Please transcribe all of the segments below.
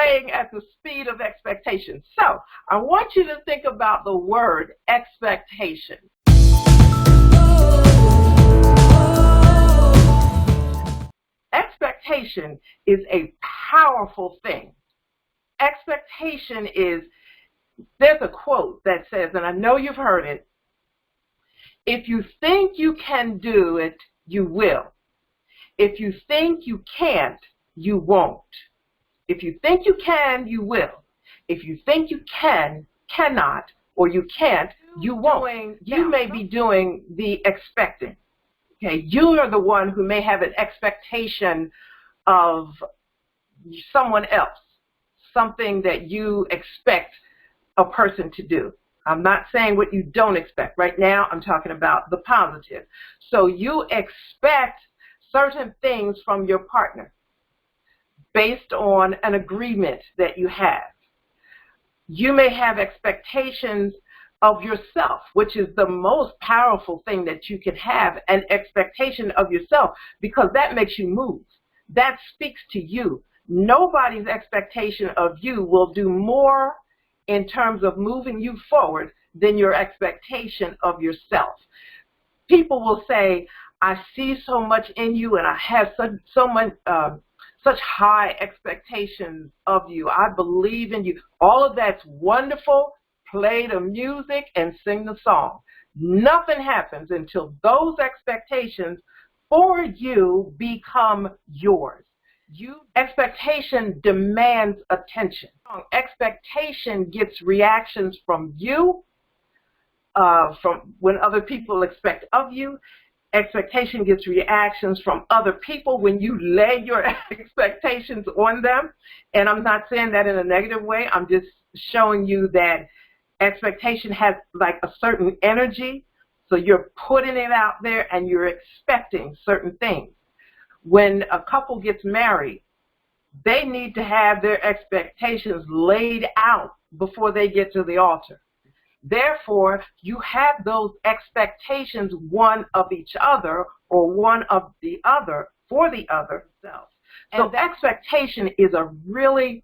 playing at the speed of expectation. So I want you to think about the word expectation. Expectation is a powerful thing. Expectation is, there's a quote that says, and I know you've heard it, if you think you can do it, you will. If you think you can't, you won't. If you think you can, you will. If you think you cannot, or you can't, you won't. You may be doing the expecting. Okay, you are the one who may have an expectation of someone else, something that you expect a person to do. I'm not saying what you don't expect. Right now, I'm talking about the positive. So you expect certain things from your partner based on an agreement that you have. You may have expectations of yourself, which is the most powerful thing that you can have, an expectation of yourself, because that makes you move. That speaks to you. Nobody's expectation of you will do more in terms of moving you forward than your expectation of yourself. People will say, I see so much in you and I have such high expectations of you. I believe in you. All of that's wonderful. Play the music and sing the song. Nothing happens until those expectations for you become yours. Expectation demands attention. Expectation gets reactions from you, from when other people expect of you. Expectation gets reactions from other people when you lay your expectations on them. And I'm not saying that in a negative way. I'm just showing you that expectation has like a certain energy. So you're putting it out there and you're expecting certain things. When a couple gets married, they need to have their expectations laid out before they get to the altar. Therefore, you have those expectations, one of each other or one of the other for the other self. So expectation is a really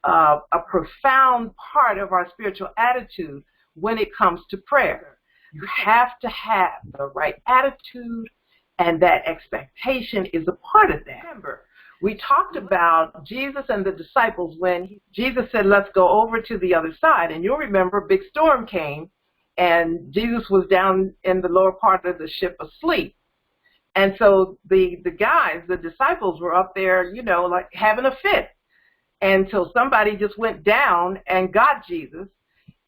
a profound part of our spiritual attitude when it comes to prayer. You have to have the right attitude, and that expectation is a part of that. Remember, we talked about Jesus and the disciples when Jesus said, let's go over to the other side. And you'll remember a big storm came, and Jesus was down in the lower part of the ship asleep. And so the guys, the disciples, were up there, you know, like having a fit. And so somebody just went down and got Jesus.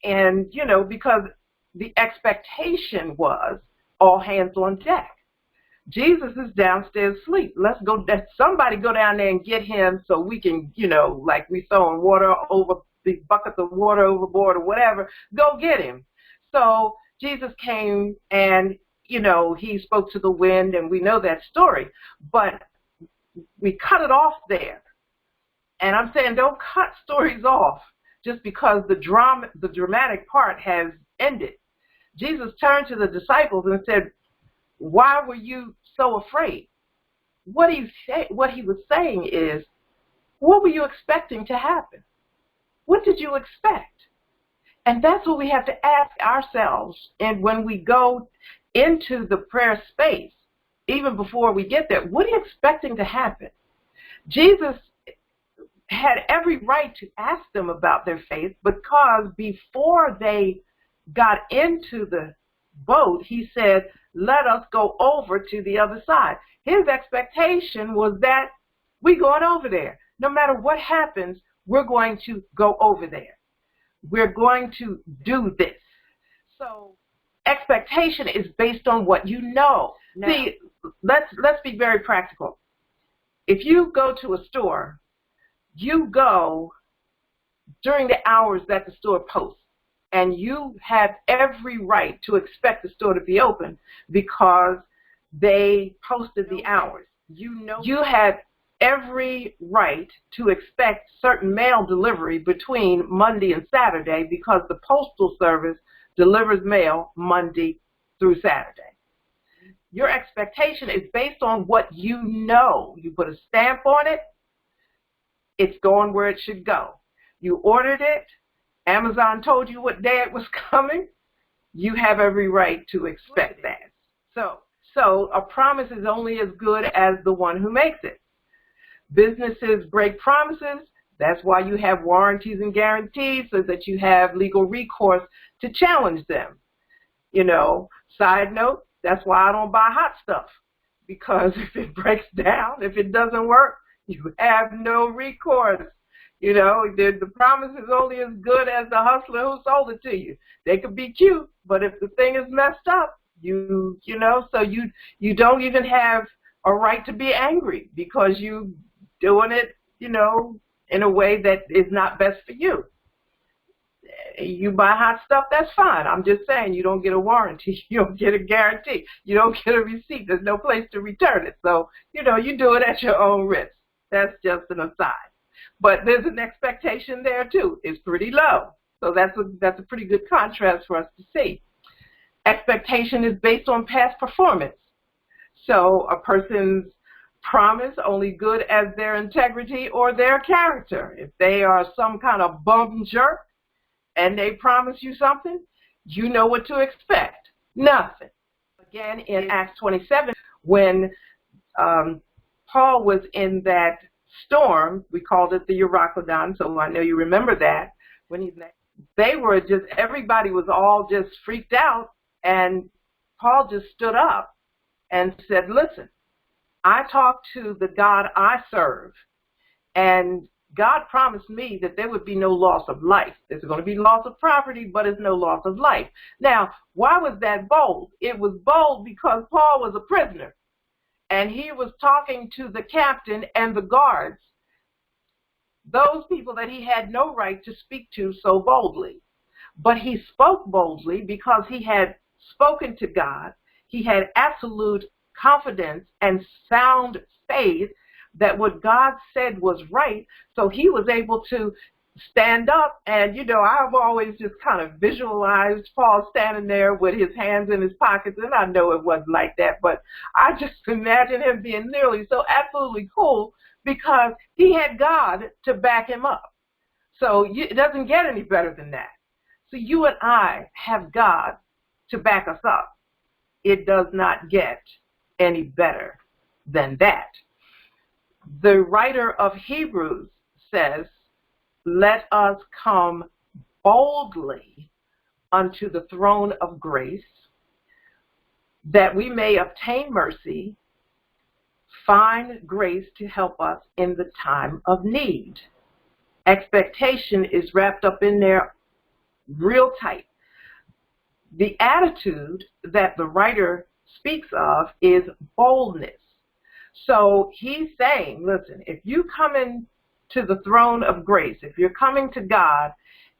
And, you know, because the expectation was all hands on deck. Jesus is downstairs asleep. Let somebody go down there and get him so we can, you know, like we throwing water over the buckets of water overboard or whatever, go get him. So Jesus came and, you know, he spoke to the wind, and we know that story. But we cut it off there. And I'm saying don't cut stories off just because the dramatic part has ended. Jesus turned to the disciples and said, why were you so afraid? What he was saying is, what were you expecting to happen? What did you expect? And that's what we have to ask ourselves. And when we go into the prayer space, even before we get there, what are you expecting to happen? Jesus had every right to ask them about their faith, because before they got into the boat, he said, let us go over to the other side. His expectation was that we're going over there. No matter what happens, we're going to go over there. We're going to do this. So expectation is based on what you know. Now, see, let's be very practical. If you go to a store, you go during the hours that the store posts. And you have every right to expect the store to be open because they posted the hours. You have every right to expect certain mail delivery between Monday and Saturday because the Postal Service delivers mail Monday through Saturday. Your expectation is based on what you know. You put a stamp on it. it's going where it should go. You ordered it. Amazon told you what day it was coming. You have every right to expect that. So a promise is only as good as the one who makes it. Businesses break promises. That's why you have warranties and guarantees, so that you have legal recourse to challenge them. Side note, that's why I don't buy hot stuff, because if it breaks down, if it doesn't work, you have no recourse. The promise is only as good as the hustler who sold it to you. They could be cute, but if the thing is messed up, you don't even have a right to be angry, because you doing it, in a way that is not best for you. You buy hot stuff, that's fine. I'm just saying, you don't get a warranty. You don't get a guarantee. You don't get a receipt. There's no place to return it. So, you do it at your own risk. That's just an aside. But there's an expectation there, too. It's pretty low. So that's a pretty good contrast for us to see. Expectation is based on past performance. So a person's promise only good as their integrity or their character. If they are some kind of bum jerk and they promise you something, you know what to expect. Nothing. Again, in Acts 27, when Paul was in that storm, we called it the Euroclydon, so I know you remember that. Everybody was all just freaked out, and Paul just stood up and said, listen, I talked to the God I serve, and God promised me that there would be no loss of life. There's going to be loss of property, but it's no loss of life. Now, why was that bold? It was bold because Paul was a prisoner, and he was talking to the captain and the guards, those people that he had no right to speak to so boldly. But he spoke boldly because he had spoken to God. He had absolute confidence and sound faith that what God said was right, so he was able to stand up. And, I've always just kind of visualized Paul standing there with his hands in his pockets, and I know it wasn't like that, but I just imagine him being nearly so absolutely cool because he had God to back him up. So it doesn't get any better than that. So you and I have God to back us up. It does not get any better than that. The writer of Hebrews says, let us come boldly unto the throne of grace, that we may obtain mercy, find grace to help us in the time of need. Expectation is wrapped up in there real tight. The attitude that the writer speaks of is boldness. So he's saying, listen, if you come into the throne of grace, if you're coming to God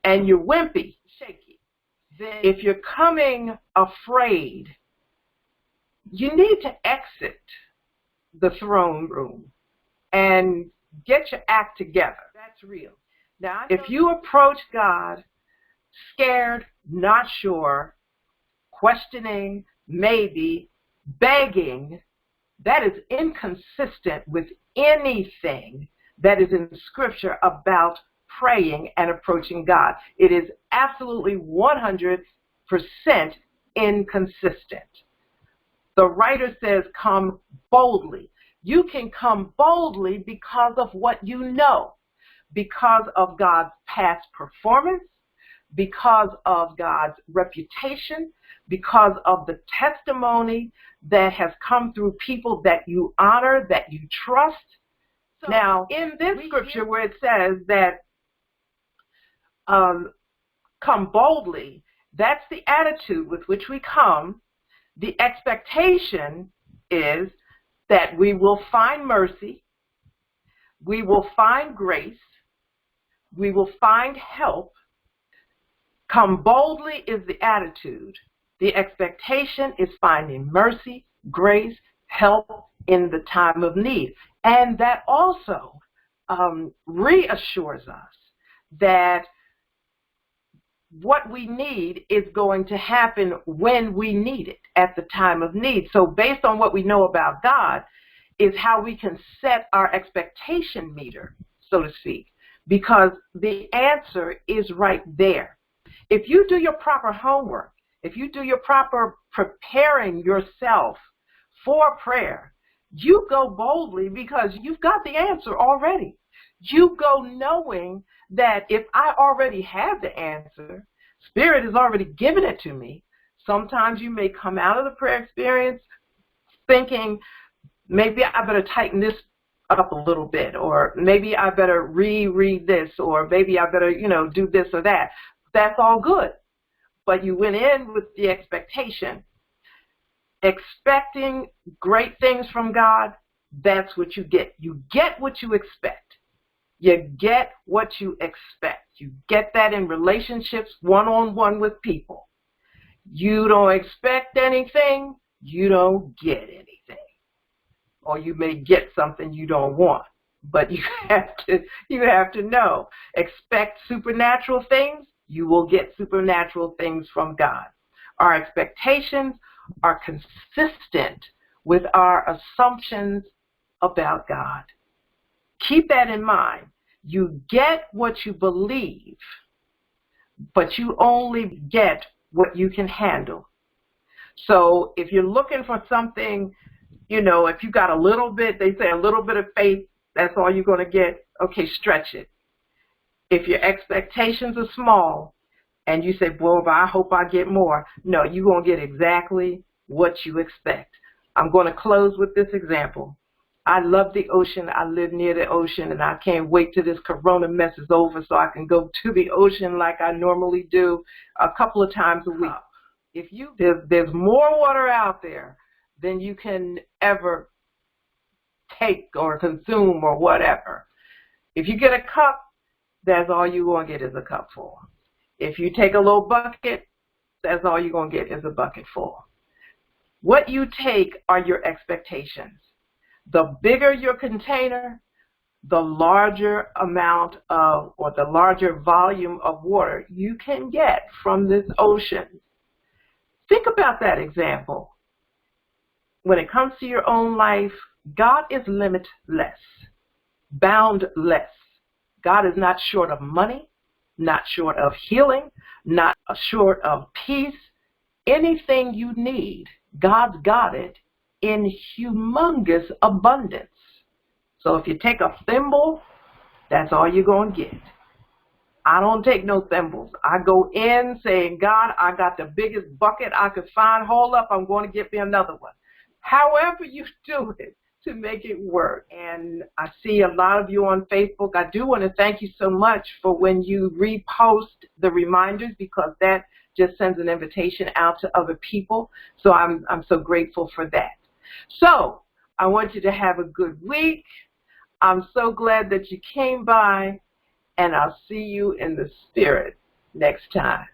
and you're wimpy, shaky, then if you're coming afraid, you need to exit the throne room and get your act together. That's real. Now, if you approach God scared, not sure, questioning, maybe, begging, that is inconsistent with anything that is in Scripture about praying and approaching God. It is absolutely 100% inconsistent. The writer says, come boldly. You can come boldly because of what you know, because of God's past performance, because of God's reputation, because of the testimony that has come through people that you honor, that you trust. So now, in this scripture where it says that come boldly, that's the attitude with which we come. The expectation is that we will find mercy, we will find grace, we will find help. Come boldly is the attitude. The expectation is finding mercy, grace, help in the time of need. And that also reassures us that what we need is going to happen when we need it, at the time of need. So based on what we know about God is how we can set our expectation meter, so to speak, because the answer is right there. If you do your proper homework, if you do your proper preparing yourself for prayer, you go boldly because you've got the answer already. You go knowing that if I already have the answer, Spirit has already given it to me. Sometimes you may come out of the prayer experience thinking, maybe I better tighten this up a little bit, or maybe I better reread this, or maybe I better, do this or that. That's all good. But you went in with the expectation, expecting great things from God. That's what you get. You get what you expect. You get what you expect. You get that in relationships one-on-one with people. You don't expect anything, you don't get anything. Or you may get something you don't want. But you have to know. Expect supernatural things, you will get supernatural things from God. Our expectations are consistent with our assumptions about God. Keep that in mind. You get what you believe, but you only get what you can handle. So if you're looking for something, if you got a little bit, they say a little bit of faith, that's all you're going to get. Okay, stretch it. If your expectations are small and you say, well, I hope I get more. No, you're going to get exactly what you expect. I'm going to close with this example. I love the ocean. I live near the ocean, and I can't wait till this corona mess is over so I can go to the ocean like I normally do a couple of times a week. There's more water out there than you can ever take or consume or whatever. If you get a cup, that's all you're going to get is a cup full. If you take a little bucket, that's all you're going to get is a bucket full. What you take are your expectations. The bigger your container, the larger amount of, or the larger volume of water you can get from this ocean. Think about that example. When it comes to your own life, God is limitless, boundless. God is not short of money, not short of healing, not short of peace. Anything you need, God's got it in humongous abundance. So if you take a thimble, that's all you're going to get. I don't take no thimbles. I go in saying, God, I got the biggest bucket I could find. Hold up, I'm going to get me another one. However you do it to make it work. And I see a lot of you on Facebook. I do want to thank you so much for when you repost the reminders, because that just sends an invitation out to other people. So I'm so grateful for that. So I want you to have a good week. I'm so glad that you came by, and I'll see you in the spirit next time.